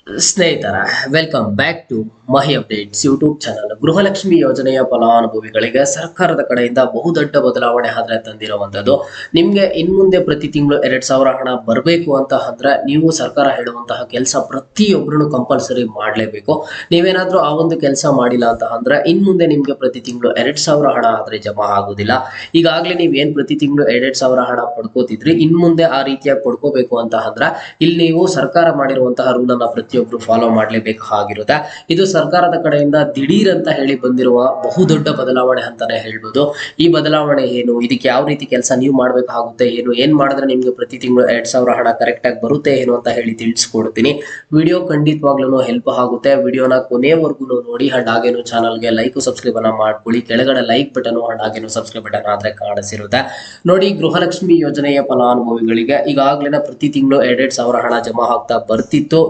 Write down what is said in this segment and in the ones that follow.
ಸ್ನೇಹಿತರ, welcome back to Mahi updates YouTube channel. Gruhalakshmi ಯೋಜನೆಯ ಫಲಾನುಭವಿಗಳಿಗೆ ಸರ್ಕಾರದ ಕಡೆಯಿಂದ ಬಹುದೊಡ್ಡ ಬದಲಾವಣೆ ಆದ್ರೆ ತಂದಿರುವಂತದ್ದು. ನಿಮ್ಗೆ ಇನ್ಮುಂದೆ ಪ್ರತಿ ತಿಂಗಳು 2,000 ಹಣ ಬರಬೇಕು ಅಂತ ಅಂದ್ರೆ ನೀವು ಸರ್ಕಾರ ಹೇಳುವಂತಹ ಕೆಲಸ ಪ್ರತಿಯೊಬ್ಬರು ಕಂಪಲ್ಸರಿ ಮಾಡಲೇಬೇಕು. ನೀವೇನಾದ್ರೂ ಆ ಒಂದು ಕೆಲಸ ಮಾಡಿಲ್ಲ ಅಂತ ಅಂದ್ರೆ ಇನ್ಮುಂದೆ ನಿಮ್ಗೆ ಪ್ರತಿ ತಿಂಗಳು 2,000 ಹಣ ಆದ್ರೆ ಜಮಾ ಆಗುದಿಲ್ಲ. ಈಗಾಗಲೇ ನೀವೇನ್ ಪ್ರತಿ ತಿಂಗಳು 2,000 ಹಣ ಪಡ್ಕೋತಿದ್ರಿ, ಇನ್ಮುಂದೆ ಆ ರೀತಿಯಾಗಿ ಪಡ್ಕೋಬೇಕು ಅಂತ ಅಂದ್ರೆ ಇಲ್ಲಿ ನೀವು ಸರ್ಕಾರ ಮಾಡಿರುವಂತಹ ರೂಲ್ ಅನ್ನ ಪ್ರತಿಯೊಬ್ರು ಫಾಲೋ ಮಾಡ್ಲೇಬೇಕಾಗಿರುತ್ತೆ. ಇದು ಸರ್ಕಾರದ ಕಡೆಯಿಂದ ದಿಢೀರ್ ಅಂತ ಹೇಳಿ ಬಂದಿರುವ ಬಹುದೊಡ್ಡ ಬದಲಾವಣೆ ಅಂತಾನೆ ಹೇಳ್ಬೋದು. ಈ ಬದಲಾವಣೆ ಏನು, ಇದಕ್ಕೆ ಯಾವ ರೀತಿ ಕೆಲಸ ನೀವು ಮಾಡ್ಬೇಕಾಗುತ್ತೆ, ಏನ್ ಮಾಡಿದ್ರೆ ನಿಮ್ಗೆ ಪ್ರತಿ ತಿಂಗಳು 2,000 ಹಣ ಕರೆಕ್ಟ್ ಆಗಿ ಬರುತ್ತೆ ಏನು ಅಂತ ಹೇಳಿ ತಿಳಿಸ್ಕೊಡ್ತೀನಿ. ವಿಡಿಯೋ ಖಂಡಿತವಾಗ್ಲೂ ಹೆಲ್ಪ್ ಆಗುತ್ತೆ. ವಿಡಿಯೋನ ಕೊನೆವರೆಗೂ ನೋಡಿ. ಅಂಡ್ ಹಾಗೇನು ಚಾನಲ್ಗೆ ಲೈಕ್ ಸಬ್ಸ್ಕ್ರೈಬ್ ಅನ್ನ ಮಾಡ್ಕೊಳ್ಳಿ. ಕೆಳಗಡೆ ಲೈಕ್ ಬಟನ್ ಅಂಡ್ ಹಾಗೇನು ಸಬ್ಸ್ಕ್ರೈಬ್ ಬಟನ್ ಆದ್ರೆ ಕಾಣಿಸಿರುತ್ತೆ ನೋಡಿ. ಗೃಹಲಕ್ಷ್ಮಿ ಯೋಜನೆಯ ಫಲಾನುಭವಿಗಳಿಗೆ ಈಗಾಗಲೇ ಪ್ರತಿ ತಿಂಗಳು 2,000 ಹಣ ಜಮಾ ಆಗ್ತಾ ಬರ್ತಿತ್ತು.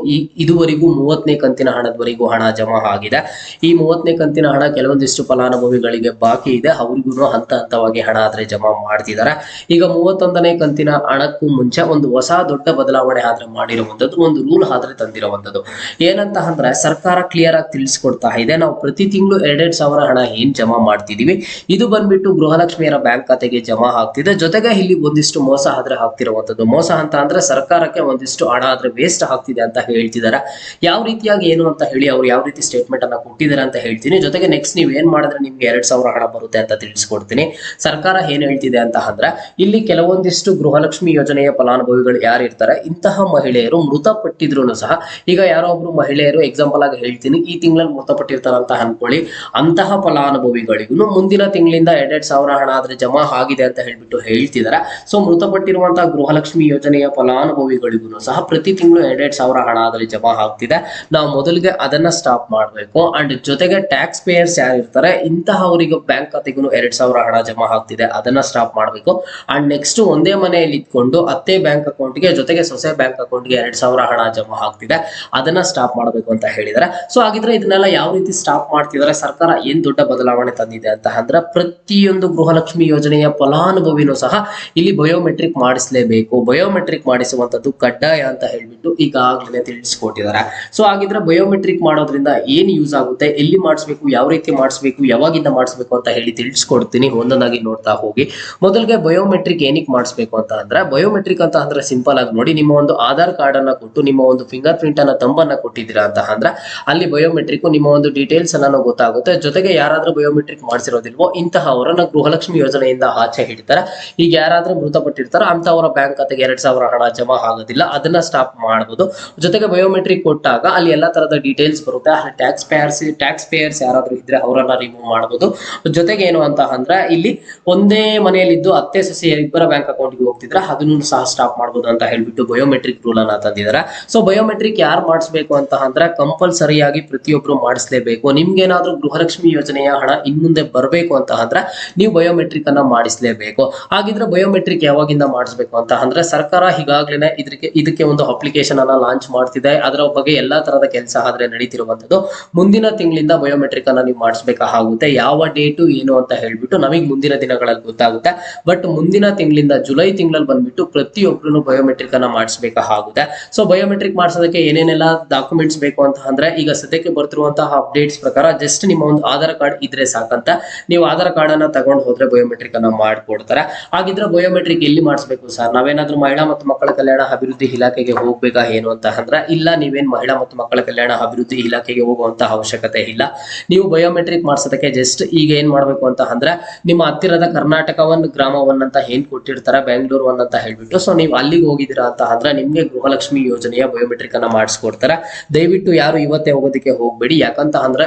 ಇದುವರೆಗೂ 30ನೇ ಕಂತಿನ ಹಣದವರೆಗೂ ಹಣ ಜಮಾ ಆಗಿದೆ. ಈ 30ನೇ ಕಂತಿನ ಹಣ ಕೆಲವೊಂದಿಷ್ಟು ಫಲಾನುಭವಿಗಳಿಗೆ ಬಾಕಿ ಇದೆ, ಅವ್ರಿಗೂ ಹಂತ ಹಂತವಾಗಿ ಹಣ ಆದ್ರೆ ಜಮಾ ಮಾಡ್ತಿದ್ದಾರೆ. ಈಗ 31ನೇ ಕಂತಿನ ಹಣಕ್ಕೂ ಮುಂಚೆ ಒಂದು ಹೊಸ ದೊಡ್ಡ ಬದಲಾವಣೆ ಆದ್ರೆ ಮಾಡಿರುವಂತದ್ದು, ಒಂದು ರೂಲ್ ಆದ್ರೆ ತಂದಿರುವಂತದ್ದು. ಏನಂತ ಅಂದ್ರೆ ಸರ್ಕಾರ ಕ್ಲಿಯರ್ ಆಗಿ ತಿಳಿಸ್ಕೊಡ್ತಾ ಇದೆ, ನಾವು ಪ್ರತಿ ತಿಂಗಳು 2,000 ಹಣ ಏನ್ ಜಮಾ ಮಾಡ್ತಿದೀವಿ ಇದು ಬಂದ್ಬಿಟ್ಟು ಗೃಹಲಕ್ಷ್ಮಿಯರ ಬ್ಯಾಂಕ್ ಖಾತೆಗೆ ಜಮಾ ಆಗ್ತಿದೆ. ಜೊತೆಗೆ ಇಲ್ಲಿ ಒಂದಿಷ್ಟು ಮೋಸ ಆದ್ರೆ ಆಗ್ತಿರುವಂತದ್ದು. ಮೋಸ ಅಂತ ಅಂದ್ರೆ ಸರ್ಕಾರಕ್ಕೆ ಒಂದಿಷ್ಟು ಹಣ ಆದ್ರೆ ವೇಸ್ಟ್ ಆಗ್ತಿದೆ ಅಂತ ಹೇಳ್ತಿದ್ದಾರೆ. ಯಾವ ರೀತಿಯಾಗಿ ಏನು ಅಂತ ಹೇಳಿ ಅವ್ರು ಯಾವ ರೀತಿ ಸ್ಟೇಟ್ಮೆಂಟ್ ಅನ್ನ ಕೊಟ್ಟಿದ್ದಾರೆ ಅಂತ ಹೇಳ್ತೀನಿ. ಜೊತೆಗೆ ನೆಕ್ಸ್ಟ್ ನೀವ್ ಏನ್ ಮಾಡಿದ್ರೆ ನಿಮ್ಗೆ 2,000 ಹಣ ಬರುತ್ತೆ ಅಂತ ತಿಳಿಸ್ಕೊಡ್ತೀನಿ. ಸರ್ಕಾರ ಏನ್ ಹೇಳ್ತಿದೆ ಅಂತ ಅಂದ್ರೆ ಇಲ್ಲಿ ಕೆಲವೊಂದಿಷ್ಟು ಗೃಹಲಕ್ಷ್ಮಿ ಯೋಜನೆಯ ಫಲಾನುಭವಿಗಳು ಯಾರು ಇರ್ತಾರೆ, ಇಂತಹ ಮಹಿಳೆಯರು ಮೃತಪಟ್ಟಿದ್ರು ಸಹ, ಈಗ ಯಾರೋ ಒಬ್ರು ಮಹಿಳೆಯರು ಎಕ್ಸಾಂಪಲ್ ಆಗಿ ಹೇಳ್ತೀನಿ, ಈ ತಿಂಗಳಲ್ಲಿ ಮೃತಪಟ್ಟಿರ್ತಾರಂತ ಅನ್ಕೊಳ್ಳಿ, ಅಂತಹ ಫಲಾನುಭವಿಗಳಿಗೂ ಮುಂದಿನ ತಿಂಗಳಿಂದ 2,000 ಹಣ ಆದ್ರೆ ಜಮಾ ಆಗಿದೆ ಅಂತ ಹೇಳ್ಬಿಟ್ಟು ಹೇಳ್ತಿದ್ದಾರೆ. ಸೊ ಮೃತಪಟ್ಟಿರುವಂತಹ ಗೃಹಲಕ್ಷ್ಮಿ ಯೋಜನೆಯ ಫಲಾನುಭವಿಗಳಿಗೂ ಸಹ ಪ್ರತಿ ತಿಂಗಳು 2,000 ಹಣ ಆದ್ರೆ ಜಮಾ ಆಗ್ತಿದೆ. ನಾವು ಮೊದಲಿಗೆ ಅದನ್ನ ಸ್ಟಾಪ್ ಮಾಡಬೇಕು. ಅಂಡ್ ಜೊತೆಗೆ ಟ್ಯಾಕ್ಸ್ ಪೇಯರ್ಸ್ ಯಾರು ಇರ್ತಾರೆ ಇಂತಹವರಿಗೆ ಬ್ಯಾಂಕ್ ಖಾತೆಗೂ 2,000 ಹಣ ಜಮಾ ಆಗ್ತಿದೆ, ಅದನ್ನ ಸ್ಟಾಪ್ ಮಾಡಬೇಕು. ಅಂಡ್ ನೆಕ್ಸ್ಟ್ ಒಂದೇ ಮನೆಯಲ್ಲಿ ಇಟ್ಕೊಂಡು ಅತ್ತೆ ಬ್ಯಾಂಕ್ ಅಕೌಂಟ್ಗೆ ಜೊತೆಗೆ ಸೊಸೆ ಬ್ಯಾಂಕ್ ಅಕೌಂಟ್ಗೆ 2,000 ಹಣ ಜಮಾ ಆಗ್ತಿದೆ, ಅದನ್ನ ಸ್ಟಾಪ್ ಮಾಡಬೇಕು ಅಂತ ಹೇಳಿದ್ದಾರೆ. ಸೊ ಹಾಗಿದ್ರೆ ಇದನ್ನೆಲ್ಲ ಯಾವ ರೀತಿ ಸ್ಟಾಪ್ ಮಾಡ್ತಿದ್ದಾರೆ, ಸರ್ಕಾರ ಏನ್ ದೊಡ್ಡ ಬದಲಾವಣೆ ತಂದಿದೆ ಅಂತ ಅಂದ್ರೆ ಪ್ರತಿಯೊಂದು ಗೃಹಲಕ್ಷ್ಮಿ ಯೋಜನೆಯ ಫಲಾನುಭವಿನೂ ಸಹ ಇಲ್ಲಿ ಬಯೋಮೆಟ್ರಿಕ್ ಮಾಡಿಸಲೇಬೇಕು. ಬಯೋಮೆಟ್ರಿಕ್ ಮಾಡಿಸುವಂತದ್ದು ಕಡ್ಡಾಯ ಅಂತ ಹೇಳ್ಬಿಟ್ಟು ಈಗಾಗಲೇ ತಿಳಿಸ್ಕೊಟ್ಟಿದ್ದಾರೆ. ಸೊ ಹಾಗಿದ್ರೆ ಬಯೋಮೆಟ್ರಿಕ್ ಮಾಡೋದ್ರಿಂದ ಏನ್ ಯೂಸ್ ಆಗುತ್ತೆ, ಎಲ್ಲಿ ಮಾಡಿಸ್ಬೇಕು, ಯಾವ ರೀತಿ ಮಾಡಿಸ್ಬೇಕು, ಯಾವಾಗಿಂದ ಮಾಡಿಸ್ಬೇಕು ಅಂತ ಹೇಳಿ ತಿಳಿಸ್ಕೊಡ್ತೀನಿ. ಒಂದೊಂದಾಗಿ ನೋಡ್ತಾ ಹೋಗಿ. ಮೊದಲಿಗೆ ಬಯೋಮೆಟ್ರಿಕ್ ಏನಕ್ಕೆ ಮಾಡಿಸ್ಬೇಕು ಅಂತ ಅಂದ್ರೆ, ಬಯೋಮೆಟ್ರಿಕ್ ಅಂತ ಅಂದ್ರೆ ಸಿಂಪಲ್ ಆಗಿ ನೋಡಿ, ನಿಮ್ಮ ಒಂದು ಆಧಾರ್ ಕಾರ್ಡ್ ಅನ್ನ ಕೊಟ್ಟು ನಿಮ್ಮ ಒಂದು ಫಿಂಗರ್ ಪ್ರಿಂಟ್ ಅನ್ನ ತಂಬನ್ನ ಕೊಟ್ಟಿದ್ದೀರಾ ಅಂತ ಅಂದ್ರೆ ಅಲ್ಲಿ ಬಯೋಮೆಟ್ರಿಕ್ ನಿಮ್ಮ ಒಂದು ಡೀಟೇಲ್ಸ್ ಎಲ್ಲ ಗೊತ್ತಾಗುತ್ತೆ. ಜೊತೆಗೆ ಯಾರಾದ್ರೂ ಬಯೋಮೆಟ್ರಿಕ್ ಮಾಡಿಸಿರೋದಿಲ್ವೋ ಇಂತಹವರನ್ನ ಗೃಹಲಕ್ಷ್ಮಿ ಯೋಜನೆಯಿಂದ ಆಚೆ ಹಿಡಿತಾರೆ. ಈಗ ಯಾರಾದ್ರೂ ಮೃತಪಟ್ಟಿರ್ತಾರ ಅಂತವರ ಬ್ಯಾಂಕ್ ಖಾತೆಗೆ 2,000 ಹಣ ಜಮಾ ಆಗೋದಿಲ್ಲ, ಅದನ್ನ ಸ್ಟಾಪ್ ಮಾಡಬಹುದು. ಜೊತೆಗೆ ಬಯೋಮೆಟ್ರಿಕ್ ಕೊಟ್ಟಾಗ ಅಲ್ಲಿ ಎಲ್ಲಾ ತರದ ಡೀಟೇಲ್ಸ್ ಬರುತ್ತೆ. ಟ್ಯಾಕ್ಸ್ ಪೇಯರ್ಸ್ ಯಾರಾದ್ರೂ ಇದ್ರೆ ಅವರನ್ನ ರಿಮೂವ್ ಮಾಡಬಹುದು. ಜೊತೆಗೆ ಏನು ಅಂತ ಅಂದ್ರೆ ಇಲ್ಲಿ ಒಂದೇ ಮನೆಯಲ್ಲಿದ್ದು ಅತ್ತೆ ಸೊಸೆ ಇಬ್ಬರ ಬ್ಯಾಂಕ್ ಅಕೌಂಟ್ಗೆ ಹೋಗ್ತಿದ್ರೆ ಅದನ್ನು ಸಹ ಸ್ಟಾಪ್ ಮಾಡಬಹುದು ಅಂತ ಹೇಳ್ಬಿಟ್ಟು ಬಯೋಮೆಟ್ರಿಕ್ ರೂಲ್ ಅನ್ನ ತಂದಿದ್ದಾರೆ. ಸೊ ಬಯೋಮೆಟ್ರಿಕ್ ಯಾರು ಮಾಡಿಸ್ಬೇಕು ಅಂತ ಅಂದ್ರೆ ಕಂಪಲ್ಸರಿಯಾಗಿ ಪ್ರತಿಯೊಬ್ರು ಮಾಡಿಸ್ಲೇಬೇಕು. ನಿಮ್ಗೇನಾದ್ರೂ ಗೃಹಲಕ್ಷ್ಮಿ ಯೋಜನೆಯ ಹಣ ಇನ್ಮುಂದೆ ಬರಬೇಕು ಅಂತ ಅಂದ್ರೆ ನೀವು ಬಯೋಮೆಟ್ರಿಕ್ ಅನ್ನ ಮಾಡಿಸ್ಲೇಬೇಕು. ಹಾಗಿದ್ರೆ ಬಯೋಮೆಟ್ರಿಕ್ ಯಾವಾಗಿಂದ ಮಾಡಿಸ್ಬೇಕು ಅಂತ ಅಂದ್ರೆ ಸರ್ಕಾರ ಈಗಾಗಲೇ ಇದಕ್ಕೆ ಒಂದು ಅಪ್ಲಿಕೇಶನ್ ಅನ್ನ ಲಾಂಚ್ ಮಾಡ್ತಿದೆ. ಅದರ ಬಗ್ಗೆ ಎಲ್ಲಾ ತರದ ಕೆಲಸ ಆದ್ರೆ ನಡೀತಿರುವಂತದ್ದು. ಮುಂದಿನ ತಿಂಗಳಿಂದ ಬಯೋಮೆಟ್ರಿಕ್ ಅನ್ನ ನೀವು ಮಾಡಿಸ್ಬೇಕಾಗುತ್ತೆ. ಯಾವ ಡೇಟು ಏನು ಅಂತ ಹೇಳ್ಬಿಟ್ಟು ನಮಗೆ ಮುಂದಿನ ದಿನಗಳಲ್ಲಿ ಗೊತ್ತಾಗುತ್ತೆ. ಬಟ್ ಮುಂದಿನ ತಿಂಗಳಿಂದ ಜುಲೈ ತಿಂಗಳಲ್ಲಿ ಬಂದ್ಬಿಟ್ಟು ಪ್ರತಿಯೊಬ್ಬರು ಬಯೋಮೆಟ್ರಿಕ್ ಅನ್ನ ಮಾಡಿಸ್ಬೇಕಾಗುತ್ತೆ. ಸೊ ಬಯೋಮೆಟ್ರಿಕ್ ಮಾಡಿಸೋದಕ್ಕೆ ಏನೇನೆಲ್ಲ ಡಾಕ್ಯುಮೆಂಟ್ಸ್ ಬೇಕು ಅಂತ ಅಂದ್ರೆ ಈಗ ಸದ್ಯಕ್ಕೆ ಬರ್ತಿರುವಂತಹ ಅಪ್ಡೇಟ್ಸ್ ಪ್ರಕಾರ ಜಸ್ಟ್ ನಿಮ್ಮ ಒಂದು ಆಧಾರ್ ಕಾರ್ಡ್ ಇದ್ರೆ ಸಾಕಂತ. ನೀವು ಆಧಾರ್ ಕಾರ್ಡ್ ಅನ್ನ ತಗೊಂಡು ಹೋದ್ರೆ ಬಯೋಮೆಟ್ರಿಕ್ ಅನ್ನ ಮಾಡ್ಕೊಡ್ತಾರೆ. ಹಾಗಿದ್ರೆ ಬಯೋಮೆಟ್ರಿಕ್ ಎಲ್ಲಿ ಮಾಡಿಸ್ಬೇಕು ಸರ್, ನಾವೇನಾದ್ರೂ ಮಹಿಳಾ ಮತ್ತು ಮಕ್ಕಳ ಕಲ್ಯಾಣ ಅಭಿವೃದ್ಧಿ ಇಲಾಖೆಗೆ ಹೋಗ್ಬೇಕಾ ಏನು ಅಂತ ಅಂದ್ರೆ ಇಲ್ಲ, ನೀವೇನ್ ಮಹಿಳಾ ಮತ್ತು ಮಕ್ಕಳ ಕಲ್ಯಾಣ ಅಭಿವೃದ್ಧಿ ಇಲಾಖೆಗೆ ಹೋಗುವಂತಹ ಅವಶ್ಯಕತೆ ಇಲ್ಲ. ನೀವು ಬಯೋಮೆಟ್ರಿಕ್ ಮಾಡಿಸೋದಕ್ಕೆ ಜಸ್ಟ್ ಈಗ ಏನ್ ಮಾಡ್ಬೇಕು ಅಂತ ಅಂದ್ರೆ ನಿಮ್ಮ ಹತ್ತಿರದ ಕರ್ನಾಟಕ ಗ್ರಾಮ 1 ಅಂತ ಏನ್ ಕೊಟ್ಟಿರ್ತಾರೆ, ಬೆಂಗಳೂರು 1 ಅಂತ ಹೇಳ್ಬಿಟ್ಟು, ಸೊ ನೀವು ಅಲ್ಲಿಗೆ ಹೋಗಿದ್ದೀರಾ ಅಂತ ಅಂದ್ರೆ ನಿಮ್ಗೆ ಗೃಹಲಕ್ಷ್ಮಿ ಯೋಜನೆಯ ಬಯೋಮೆಟ್ರಿಕ್ ಅನ್ನ ಮಾಡಿಸ್ಕೊಡ್ತಾರೆ. ದಯವಿಟ್ಟು ಯಾರು ಇವತ್ತೇ ಹೋಗೋದಕ್ಕೆ ಹೋಗ್ಬೇಡಿ. ಯಾಕಂತ ಅಂದ್ರೆ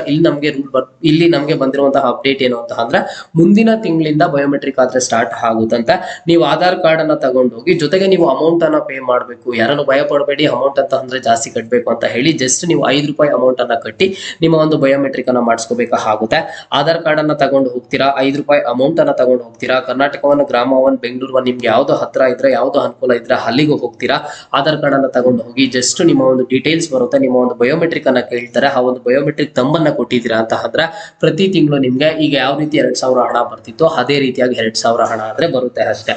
ಇಲ್ಲಿ ನಮ್ಗೆ ಬಂದಿರುವಂತಹ ಅಪ್ಡೇಟ್ ಏನು ಅಂತ ಅಂದ್ರೆ ಮುಂದಿನ ತಿಂಗಳಿಂದ ಬಯೋಮೆಟ್ರಿಕ್ ಆದ್ರೆ ಸ್ಟಾರ್ಟ್ ಆಗುತ್ತಂತ. ನೀವು ಆಧಾರ್ ಕಾರ್ಡ್ ಅನ್ನ ತಗೊಂಡು ಹೋಗಿ, ಜೊತೆಗೆ ನೀವು ಅಮೌಂಟ್ ಅನ್ನ ಪೇ ಮಾಡಬೇಕು. ಯಾರನ್ನು ಭಯ ಪಡಬೇಡಿ, ಅಮೌಂಟ್ ಅಂತ ಅಂದ್ರೆ ಜಾಸ್ತಿ ಕಟ್ಟಬೇಕು ಅಂತ ಹೇಳಿ. ಜಸ್ಟ್ ನೀವು 5 ರೂಪಾಯಿ ಅಮೌಂಟ್ ಅನ್ನ ಕಟ್ಟಿ ನಿಮ್ಮ ಒಂದು ಬಯೋಮೆಟ್ರಿಕ್ ಅನ್ನ ಮಾಡಿಸ್ಕೋಬೇಕಾಗುತ್ತೆ. ಆಧಾರ್ ಕಾರ್ಡ್ ಅನ್ನ ತಗೊಂಡು ಹೋಗ್ತೀರಾ, 5 ರೂಪಾಯಿ ಅಮೌಂಟ್ ಅನ್ನ ತಗೊಂಡು ಹೋಗ್ತೀರಾ. ಕರ್ನಾಟಕವನ್ನು ಗ್ರಾಮ 1 ಬೆಂಗಳೂರು 1 ನಿಮ್ಗೆ ಯಾವ್ದು ಹತ್ರ ಇದ್ರೆ ಯಾವ್ದು ಅನುಕೂಲ ಇದ್ರೆ ಅಲ್ಲಿಗೆ ಹೋಗ್ತೀರಾ. ಆಧಾರ್ ಕಾರ್ಡ್ ಅನ್ನ ತಗೊಂಡು ಹೋಗಿ ಜಸ್ಟ್ ನಿಮ್ಮ ಒಂದು ಡೀಟೇಲ್ಸ್ ಬರುತ್ತೆ, ನಿಮ್ಮ ಒಂದು ಬಯೋಮೆಟ್ರಿಕ್ ಅನ್ನ ಕೇಳ್ತಾರೆ. ಆ ಒಂದು ಬಯೋಮೆಟ್ರಿಕ್ ತಂಬನ್ನ ಕೊಟ್ಟಿದ್ದೀರಾ ಅಂತ ಅಂದ್ರೆ ಪ್ರತಿ ತಿಂಗಳು ನಿಮ್ಗೆ ಈಗ ಯಾವ ರೀತಿ 2,000 ಹಣ ಬರ್ತಿತ್ತು ಅದೇ ರೀತಿಯಾಗಿ 2,000 ಹಣ ಆದ್ರೆ ಬರುತ್ತೆ ಅಷ್ಟೇ.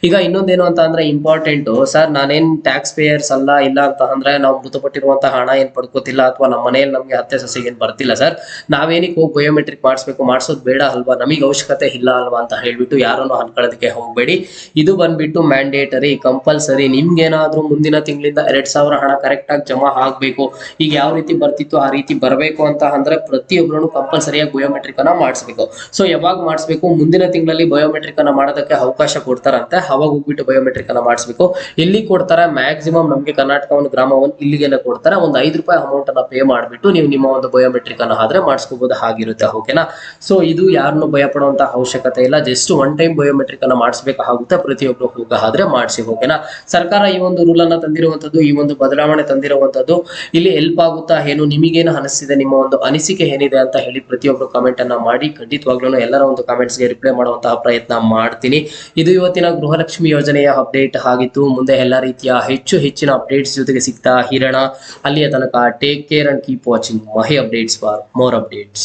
ಈಗ ಇನ್ನೊಂದೇನು ಅಂತ ಅಂದ್ರೆ ಇಂಪಾರ್ಟೆಂಟ್ ಸರ್, ನಾನೇನ್ ಟ್ಯಾಕ್ಸ್ ಪೇಯರ್ಸ್ ಅಲ್ಲ ಇಲ್ಲ ಅಂತ ಅಂದ್ರೆ ನಾವು ಮೃತಪಟ್ಟ ಕೊಟ್ಟಿರುವಂತಹ ಹಣ ಏನ್ ಪಡ್ಕೋತಿಲ್ಲ, ಅಥವಾ ನಮ್ಮ ಮನೆಯಲ್ಲಿ ನಮ್ಗೆ ಹತ್ತೆ ಸೊಸೆಗೆ ಏನ್ ಬರ್ತಿಲ್ಲ ಸರ್, ನಾವೇನಿಗೆ ಹೋಗಿ ಬಯೋಮೆಟ್ರಿಕ್ ಮಾಡಿಸ್ಬೇಕು, ಮಾಡಿಸೋದು ಬೇಡ ಅಲ್ವಾ, ನಮಗೆ ಅವಶ್ಯಕತೆ ಇಲ್ಲ ಅಲ್ವಾ ಅಂತ ಹೇಳ್ಬಿಟ್ಟು ಯಾರನ್ನು ಅನ್ಕೊಳ್ಳೋದಕ್ಕೆ ಹೋಗ್ಬೇಡಿ. ಇದು ಬಂದ್ಬಿಟ್ಟು ಮ್ಯಾಂಡೇಟರಿ, ಕಂಪಲ್ಸರಿ. ನಿಮ್ಗೇನಾದ್ರೂ ಮುಂದಿನ ತಿಂಗಳಿಂದ 2,000 ಹಣ ಕರೆಕ್ಟ್ ಆಗಿ ಜಮಾ ಆಗ್ಬೇಕು, ಈಗ ಯಾವ ರೀತಿ ಬರ್ತಿತ್ತು ಆ ರೀತಿ ಬರಬೇಕು ಅಂತ ಅಂದ್ರೆ ಪ್ರತಿಯೊಬ್ಬರು ಕಂಪಲ್ಸರಿಯಾಗಿ ಬಯೋಮೆಟ್ರಿಕ್ ಅನ್ನ ಮಾಡಿಸ್ಬೇಕು. ಸೊ ಯಾವಾಗ ಮಾಡಿಸ್ಬೇಕು, ಮುಂದಿನ ತಿಂಗಳಲ್ಲಿ ಬಯೋಮೆಟ್ರಿಕ್ ಅನ್ನ ಮಾಡೋದಕ್ಕೆ ಅವಕಾಶ ಕೊಡ್ತಾರಂತೆ, ಅವಾಗ ಹೋಗ್ಬಿಟ್ಟು ಬಯೋಮೆಟ್ರಿಕ್ ಅನ್ನ ಮಾಡಿಸ್ಬೇಕು. ಎಲ್ಲಿ ಕೊಡ್ತಾರೆ, ಮ್ಯಾಕ್ಸಿಮಮ್ ನಮಗೆ ಕರ್ನಾಟಕ ಒಂದು ಗ್ರಾಮ ಒಂದು ಇಲ್ಲಿಗೆಲ್ಲ ಕೊಡ್ತಾರೆ, ಒಂದು ₹5 ಅಮೌಂಟ್ ಅನ್ನ ಪೇ ಮಾಡಿಬಿಟ್ಟು ನೀವು ನಿಮ್ಮ ಒಂದು ಬಯೋಮೆಟ್ರಿಕ್ ಅನ್ನ ಆದ್ರೆ ಮಾಡಿಸ್ಕೋಬಹುದು, ಆಗಿರುತ್ತೆ. ಓಕೆನಾ. ಸೊ ಇದು ಯಾರನ್ನು ಭಯ ಪಡುವಂತ ಅವಶ್ಯಕತೆ ಇಲ್ಲ, ಜಸ್ಟ್ ಒನ್ ಟೈಮ್ ಬಯೋಮೆಟ್ರಿಕ್ ಅನ್ನ ಮಾಡಿಸ್ಬೇಕಾಗುತ್ತೆ, ಪ್ರತಿಯೊಬ್ಬರು ಹೋಗಾದ್ರೆ ಮಾಡಿಸಿ. ಓಕೆನಾ. ಸರ್ಕಾರ ಈ ಒಂದು ರೂಲ್ ಅನ್ನ ತಂದಿರುವಂತದ್ದು, ಈ ಒಂದು ಬದಲಾವಣೆ ತಂದಿರುವಂತದ್ದು ಇಲ್ಲಿ ಹೆಲ್ಪ್ ಆಗುತ್ತಾ ಏನು, ನಿಮಗೇನು ಅನಿಸ್ತಿದೆ, ನಿಮ್ಮ ಒಂದು ಅನಿಸಿಕೆ ಏನಿದೆ ಅಂತ ಹೇಳಿ ಪ್ರತಿಯೊಬ್ಬರು ಕಾಮೆಂಟ್ ಅನ್ನ ಮಾಡಿ. ಖಂಡಿತವಾಗ್ಲೂ ಎಲ್ಲರ ಒಂದು ಕಾಮೆಂಟ್ಸ್ ಗೆ ರಿಪ್ಲೈ ಮಾಡುವಂತಹ ಪ್ರಯತ್ನ ಮಾಡ್ತೀನಿ. ಇದು ಇವತ್ತಿನ ಗೃಹಲಕ್ಷ್ಮಿ ಯೋಜನೆಯ ಅಪ್ಡೇಟ್ ಆಗಿತ್ತು. ಮುಂದೆ ಎಲ್ಲಾ ರೀತಿಯ ಹೆಚ್ಚಿನ ಅಪ್ಡೇಟ್ಸ್ ಜೊತೆಗೆ ಸಿಗ್ತಾ ಇರೋಣ. ಅಲ್ಲಿಯ ತನಕ take care and keep watching Mahi updates for more updates.